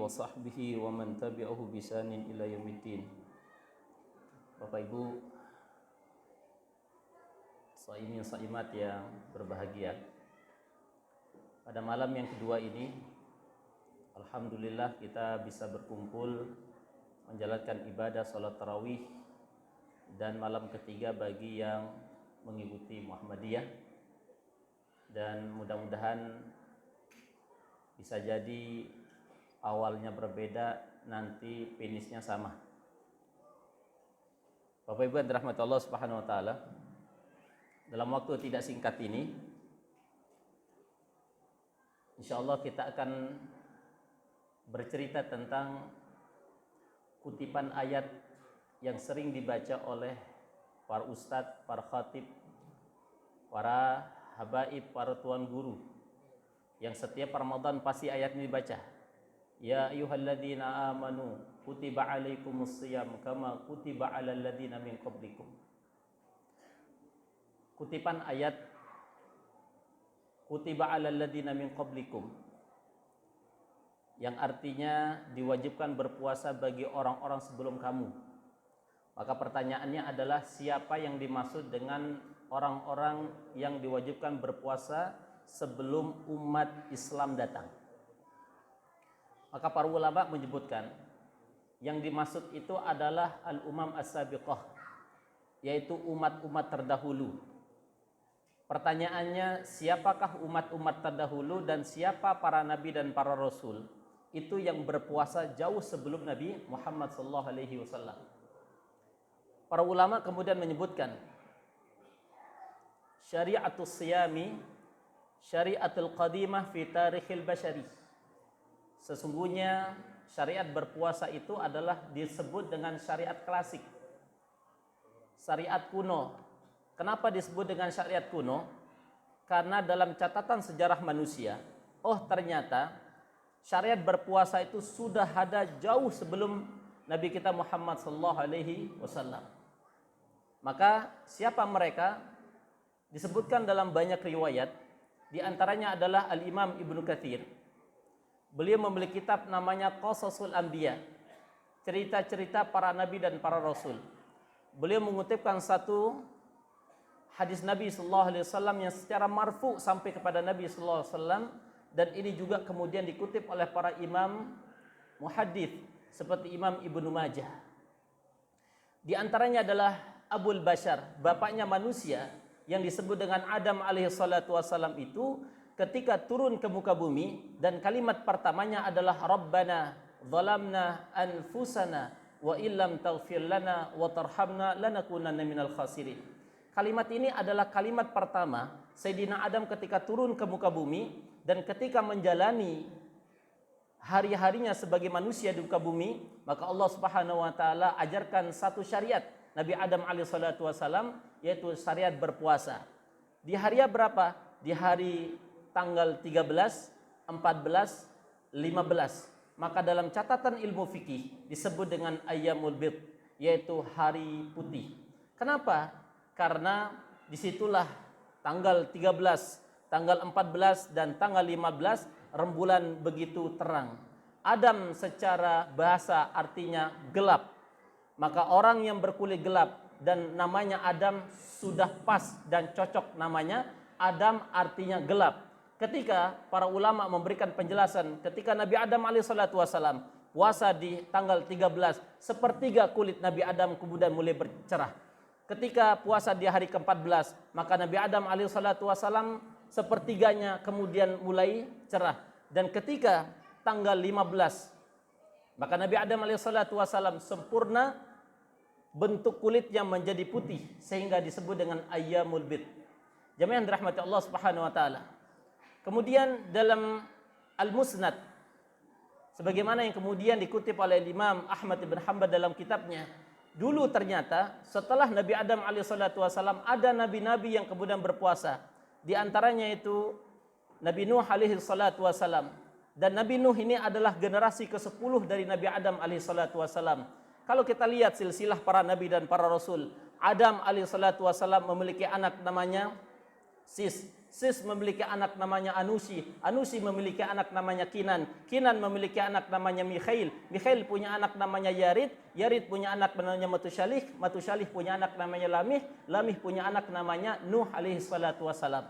wa sahbihi wa man tabi'ahu bisanin ila yaumiddin. Bapak Ibu shaimin shaimat yang berbahagia, pada malam yang kedua ini alhamdulillah kita bisa berkumpul menjalankan ibadah salat tarawih dan malam ketiga bagi yang mengikuti Muhammadiyah, dan mudah-mudahan bisa jadi awalnya berbeda, nanti finishnya sama. Bapak Ibu yang dirahmati Allah Subhanahu wa taala, dalam waktu tidak singkat ini insyaallah kita akan bercerita tentang kutipan ayat yang sering dibaca oleh para ustadz, para khatib, para habaib, para tuan guru, yang setiap Ramadan pasti ayat ini dibaca. Ya ayyuhalladzina amanu kutiba alaikumusiyam kama kutiba alal ladzina min qablikum. Kutipan ayat kutiba alal ladzina min qablikum yang artinya diwajibkan berpuasa bagi orang-orang sebelum kamu. Maka pertanyaannya adalah siapa yang dimaksud dengan orang-orang yang diwajibkan berpuasa sebelum umat Islam datang? Maka para ulama menyebutkan yang dimaksud itu adalah al-umam as-sabiqah, yaitu umat-umat terdahulu. Pertanyaannya, siapakah umat-umat terdahulu dan siapa para nabi dan para rasul itu yang berpuasa jauh sebelum Nabi Muhammad SAW? Para ulama kemudian menyebutkan syariatus siyami syariatul qadimah fi tarikhil bashari. Sesungguhnya syariat berpuasa itu adalah disebut dengan syariat klasik, syariat kuno. Kenapa disebut dengan syariat kuno? Karena dalam catatan sejarah manusia, ternyata syariat berpuasa itu sudah ada jauh sebelum Nabi kita Muhammad SAW. Maka siapa mereka? Disebutkan dalam banyak riwayat. Di antaranya adalah Al-Imam Ibnu Katsir. Beliau memiliki kitab namanya Qasasul Anbiya, cerita-cerita para nabi dan para rasul. Beliau mengutipkan satu hadis Nabi SAW yang secara marfu sampai kepada Nabi SAW, dan ini juga kemudian dikutip oleh para imam muhaddits seperti Imam Ibnu Majah. Di antaranya adalah Abul Bashar, bapaknya manusia, yang disebut dengan Adam alaihissalatu wassalam itu ketika turun ke muka bumi, dan kalimat pertamanya adalah Rabbana zalamna anfusana wa illam taghfir lana wa tarhamna lanakunanna minal khasirin. Kalimat ini adalah kalimat pertama Sayyidina Adam ketika turun ke muka bumi dan ketika menjalani hari-harinya sebagai manusia di muka bumi. Maka Allah Subhanahu wa taala ajarkan satu syariat Nabi Adam alaihissalatu wassalam, yaitu syariat berpuasa. Di hari berapa? Di hari tanggal 13, 14, 15. Maka dalam catatan ilmu fikih disebut dengan ayyamul bid, yaitu hari putih. Kenapa? Karena disitulah tanggal 13, tanggal 14 dan tanggal 15 rembulan begitu terang. Adam secara bahasa artinya gelap. Maka orang yang berkulit gelap dan namanya Adam sudah pas dan cocok namanya. Adam artinya gelap. Ketika para ulama memberikan penjelasan, ketika Nabi Adam alaihissalatu wassalam puasa di tanggal 13, sepertiga kulit Nabi Adam kemudian mulai bercerah. Ketika puasa di hari ke-14, maka Nabi Adam alaihissalatu wassalam sepertiganya kemudian mulai cerah. Dan ketika tanggal 15, maka Nabi Adam alaihissalatu wassalam sempurna bentuk kulitnya menjadi putih, sehingga disebut dengan ayyamul bid. Jamaah yang dirahmati Allah Subhanahu wa taala. Kemudian dalam Al-Musnad, sebagaimana yang kemudian dikutip oleh Imam Ahmad bin Hanbal dalam kitabnya, dulu ternyata setelah Nabi Adam alaihissalatu wassalam ada nabi-nabi yang kemudian berpuasa. Di antaranya itu Nabi Nuh alaihissalatu wassalam. Dan Nabi Nuh ini adalah generasi ke-10 dari Nabi Adam alaihissalatu wassalam. Kalau kita lihat silsilah para nabi dan para rasul, Adam alaihissalatu wassalam memiliki anak namanya Sis. Sis memiliki anak namanya Anusi, Anusi memiliki anak namanya Kinan, Kinan memiliki anak namanya Mikhail, Mikhail punya anak namanya Yarid, Yarid punya anak namanya Matusyalih, Matusyalih punya anak namanya Lamih, Lamih punya anak namanya Nuh alaihi salatu wassalam.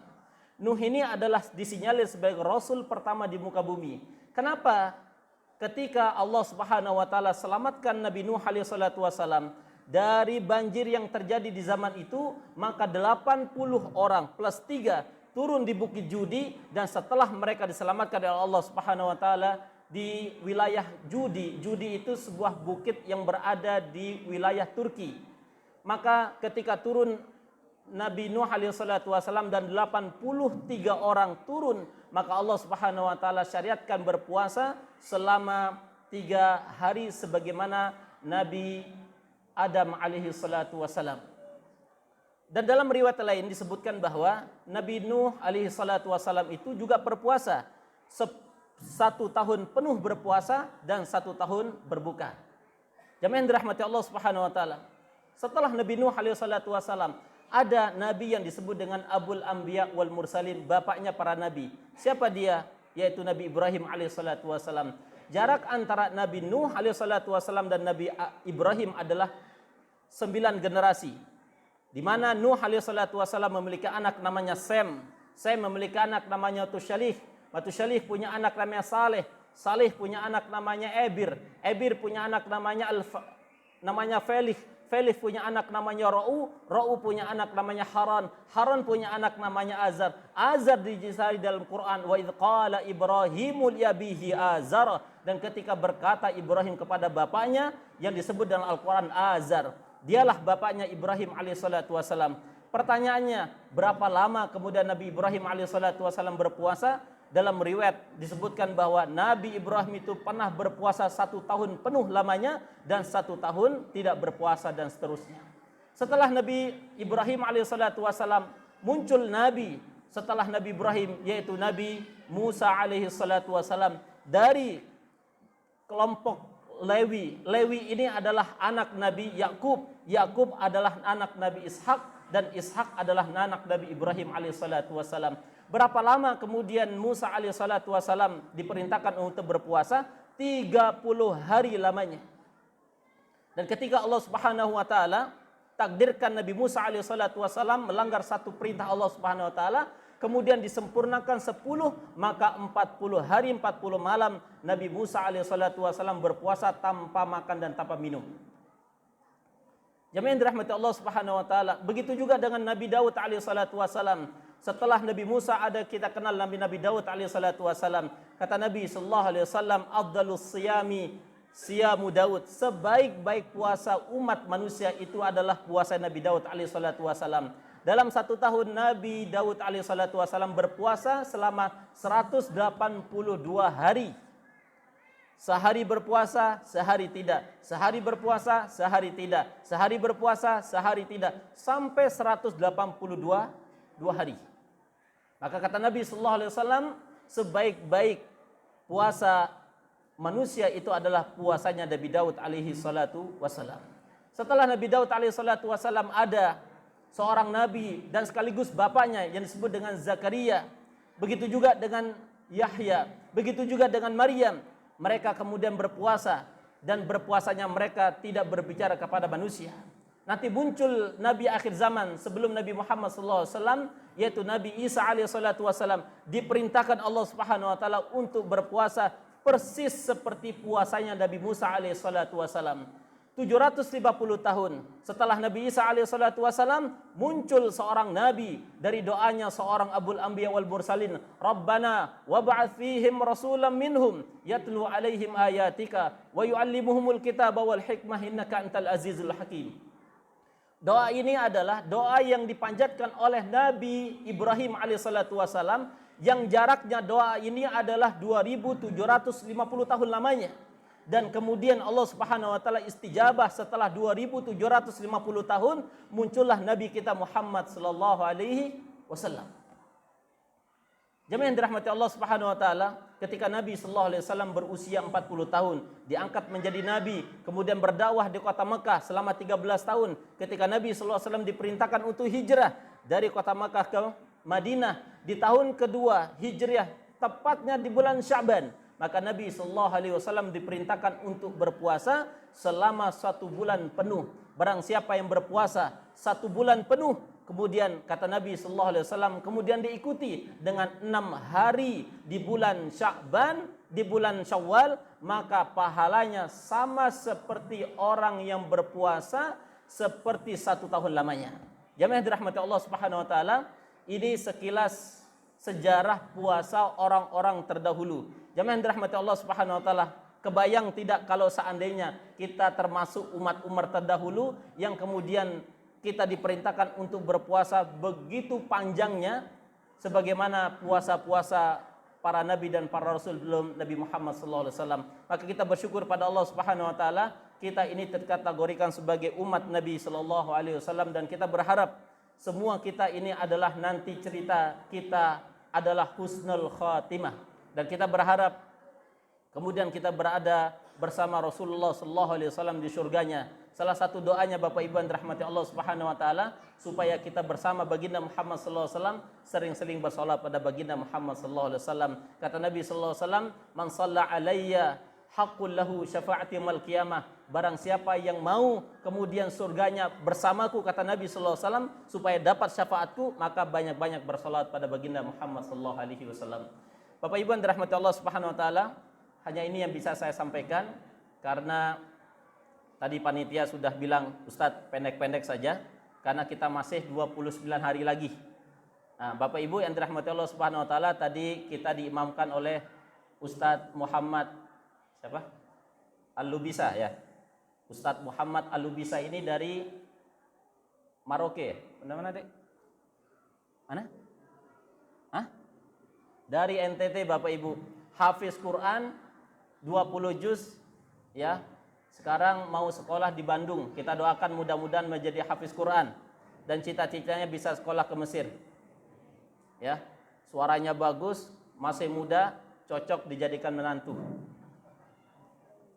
Nuh ini adalah disinyalir sebagai rasul pertama di muka bumi. Kenapa? Ketika Allah Subhanahu wa taala selamatkan Nabi Nuh alaihi salatu wassalam dari banjir yang terjadi di zaman itu, maka 80 orang plus 3 turun di Bukit Judi, dan setelah mereka diselamatkan oleh Allah Subhanahu wa taala di wilayah Judi. Judi itu sebuah bukit yang berada di wilayah Turki. Maka ketika turun Nabi Nuh alaihi salatu wasallam dan 83 orang turun, maka Allah Subhanahu wa taala syariatkan berpuasa selama 3 hari sebagaimana Nabi Adam alaihi salatu wasallam. Dan dalam riwayat lain disebutkan bahwa Nabi Nuh alaihi salatu wasallam itu juga berpuasa 1 tahun penuh berpuasa dan 1 tahun berbuka. Jamaah yang dirahmati Allah Subhanahu wa taala. Setelah Nabi Nuh alaihi salatu wasallam, ada nabi yang disebut dengan Abul Anbiya wal Mursalin, bapaknya para nabi. Siapa dia? Yaitu Nabi Ibrahim alaihi salatu wasallam. Jarak antara Nabi Nuh alaihi salatu wasallam dan Nabi Ibrahim adalah 9 generasi. Di mana Nuh alaihi salatu wasallam memiliki anak namanya Sem. Sem memiliki anak namanya Matusyalih. Matusyalih punya anak namanya Saleh. Saleh punya anak namanya Ebir. Ebir punya anak namanya Felih. Felih punya anak namanya Ra'u. Ra'u punya anak namanya Haran. Haran punya anak namanya Azar. Azar dijisari dalam Quran, wa idz qala Ibrahimu li abihi Azar. Dan ketika berkata Ibrahim kepada bapaknya, yang disebut dalam Al-Quran Azar, dialah bapaknya Ibrahim alaihissalatu wassalam. Pertanyaannya, berapa lama kemudian Nabi Ibrahim alaihissalatu wassalam berpuasa? Dalam riwayat disebutkan bahwa Nabi Ibrahim itu pernah berpuasa 1 tahun penuh lamanya, dan 1 tahun tidak berpuasa, dan seterusnya. Setelah Nabi Ibrahim alaihissalatu wassalam, muncul Nabi setelah Nabi Ibrahim, yaitu Nabi Musa alaihissalatu wassalam dari kelompok Lewi. Lewi ini adalah anak Nabi Yakub. Yakub adalah anak Nabi Ishak, dan Ishak adalah anak Nabi Ibrahim alaihissalatu wassalam. Berapa lama kemudian Musa alaihissalatu wassalam diperintahkan untuk berpuasa? 30 hari lamanya. Dan ketika Allah Subhanahu wa taala takdirkan Nabi Musa alaihissalatu wassalam melanggar satu perintah Allah Subhanahu wa taala, kemudian disempurnakan 10, maka 40 hari 40 malam Nabi Musa alaihissalatu wassalam berpuasa tanpa makan dan tanpa minum. Jamaah yang dirahmati Allah Subhanahu wa taala. Begitu juga dengan Nabi Daud alaihissalatu wassalam. Setelah Nabi Musa ada kita kenal Nabi Daud alaihissalatu wassalam. Kata Nabi sallallahu alaihi wasallam, afdalus siyami siyamu Daud. Sebaik-baik puasa umat manusia itu adalah puasa Nabi Daud alaihissalatu wassalam. Dalam 1 tahun Nabi Daud alaihissalatu wassalam berpuasa selama 182 hari. Sehari berpuasa, sehari tidak. Sehari berpuasa, sehari tidak. Sehari berpuasa, sehari tidak. Sampai 182 hari. Maka kata Nabi sallallahu alaihi wasallam, sebaik-baik puasa manusia itu adalah puasanya Nabi Daud alaihi salatu wasallam. Setelah Nabi Daud alaihi salatu wasallam ada seorang nabi dan sekaligus bapaknya yang disebut dengan Zakaria. Begitu juga dengan Yahya, begitu juga dengan Maryam. Mereka kemudian berpuasa, dan berpuasanya mereka tidak berbicara kepada manusia. Nanti muncul nabi akhir zaman sebelum Nabi Muhammad SAW, yaitu Nabi Isa alaihissalatu wassalam, diperintahkan Allah Subhanahu wa taala untuk berpuasa persis seperti puasanya Nabi Musa alaihissalatu wassalam. 750 tahun setelah Nabi Isa alaihissalatu wassalam, muncul seorang nabi dari doanya seorang Abul Anbiya wal Mursalin, Rabbana wab'ats fihim rasulan minhum yatlu alaihim ayatika wa yu'allimuhumul kitaba wal hikmah innaka antal azizul hakim. Doa ini adalah doa yang dipanjatkan oleh Nabi Ibrahim alaihissalatu wassalam, yang jaraknya doa ini adalah 2750 tahun lamanya. Dan kemudian Allah Subhanahu wa taala istijabah setelah 2750 tahun, muncullah Nabi kita Muhammad sallallahu alaihi wasallam. Jemaah yang dirahmati Allah Subhanahu wa taala, ketika Nabi sallallahu alaihi wasallam berusia 40 tahun, diangkat menjadi nabi, kemudian berdakwah di kota Mekah selama 13 tahun. Ketika Nabi sallallahu alaihi wasallam diperintahkan untuk hijrah dari kota Mekah ke Madinah di tahun kedua Hijriah, tepatnya di bulan Sya'ban, maka Nabi sallallahu alaihi wasallam diperintahkan untuk berpuasa selama 1 bulan penuh. Barang siapa yang berpuasa 1 bulan penuh, kemudian kata Nabi sallallahu alaihi wasallam, kemudian diikuti dengan 6 hari di bulan Sya'ban, di bulan Syawal, maka pahalanya sama seperti orang yang berpuasa seperti 1 tahun lamanya. Jamaah dirahmati Allah Subhanahu wa taala, ini sekilas sejarah puasa orang-orang terdahulu. Jamaah dirahmati Allah Subhanahu wa taala, kebayang tidak kalau seandainya kita termasuk umat-umat terdahulu yang kemudian kita diperintahkan untuk berpuasa begitu panjangnya sebagaimana puasa-puasa para nabi dan para rasul belum Nabi Muhammad SAW. Maka kita bersyukur pada Allah Subhanahu wa taala, kita ini terkategorikan sebagai umat Nabi SAW, dan kita berharap semua kita ini adalah nanti cerita kita adalah husnul khatimah, dan kita berharap kemudian kita berada bersama Rasulullah SAW di surganya. Salah satu doanya Bapak Ibu yang dirahmati Allah Subhanahu wa taala, supaya kita bersama baginda Muhammad sallallahu alaihi wasallam sering-sering bersolat pada baginda Muhammad sallallahu alaihi wasallam. Kata Nabi sallallahu alaihi wasallam, "Man shalla alayya haqqul lahu syafaati yaumil qiyamah." Barang siapa yang mau kemudian surganya bersamaku, kata Nabi sallallahu alaihi wasallam, supaya dapat syafaatku, maka banyak-banyak bersolat pada baginda Muhammad sallallahu alaihi wasallam. Bapak Ibu yang dirahmati Allah Subhanahu wa taala, hanya ini yang bisa saya sampaikan karena tadi panitia sudah bilang, Ustadz pendek-pendek saja karena kita masih 29 hari lagi. Nah, Bapak Ibu yang dirahmati Allah Subhanahu wa taala, tadi kita diimamkan oleh Ustadz Muhammad siapa? Al-Lubisa ya. Ustadz Muhammad Al-Lubisa ini dari Maroke. Mana Dek? Mana? Hah? Dari NTT Bapak Ibu. Hafiz Quran 20 juz ya. Sekarang mau sekolah di Bandung. Kita doakan mudah-mudahan menjadi hafiz Quran dan cita-citanya bisa sekolah ke Mesir. Ya, suaranya bagus, masih muda, cocok dijadikan menantu.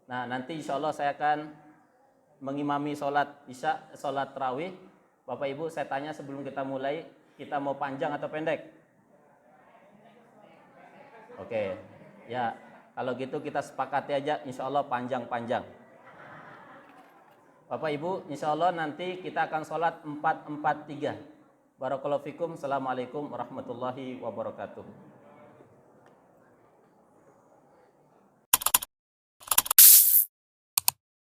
Nah, nanti insya Allah saya akan mengimami sholat isya, sholat tarawih. Bapak Ibu, saya tanya sebelum kita mulai, kita mau panjang atau pendek? Oke, ya kalau gitu kita sepakati aja, insya Allah panjang-panjang. Bapak Ibu, insya Allah nanti kita akan sholat 4-4-3. Barakallahu fikum. Assalamualaikum warahmatullahi wabarakatuh.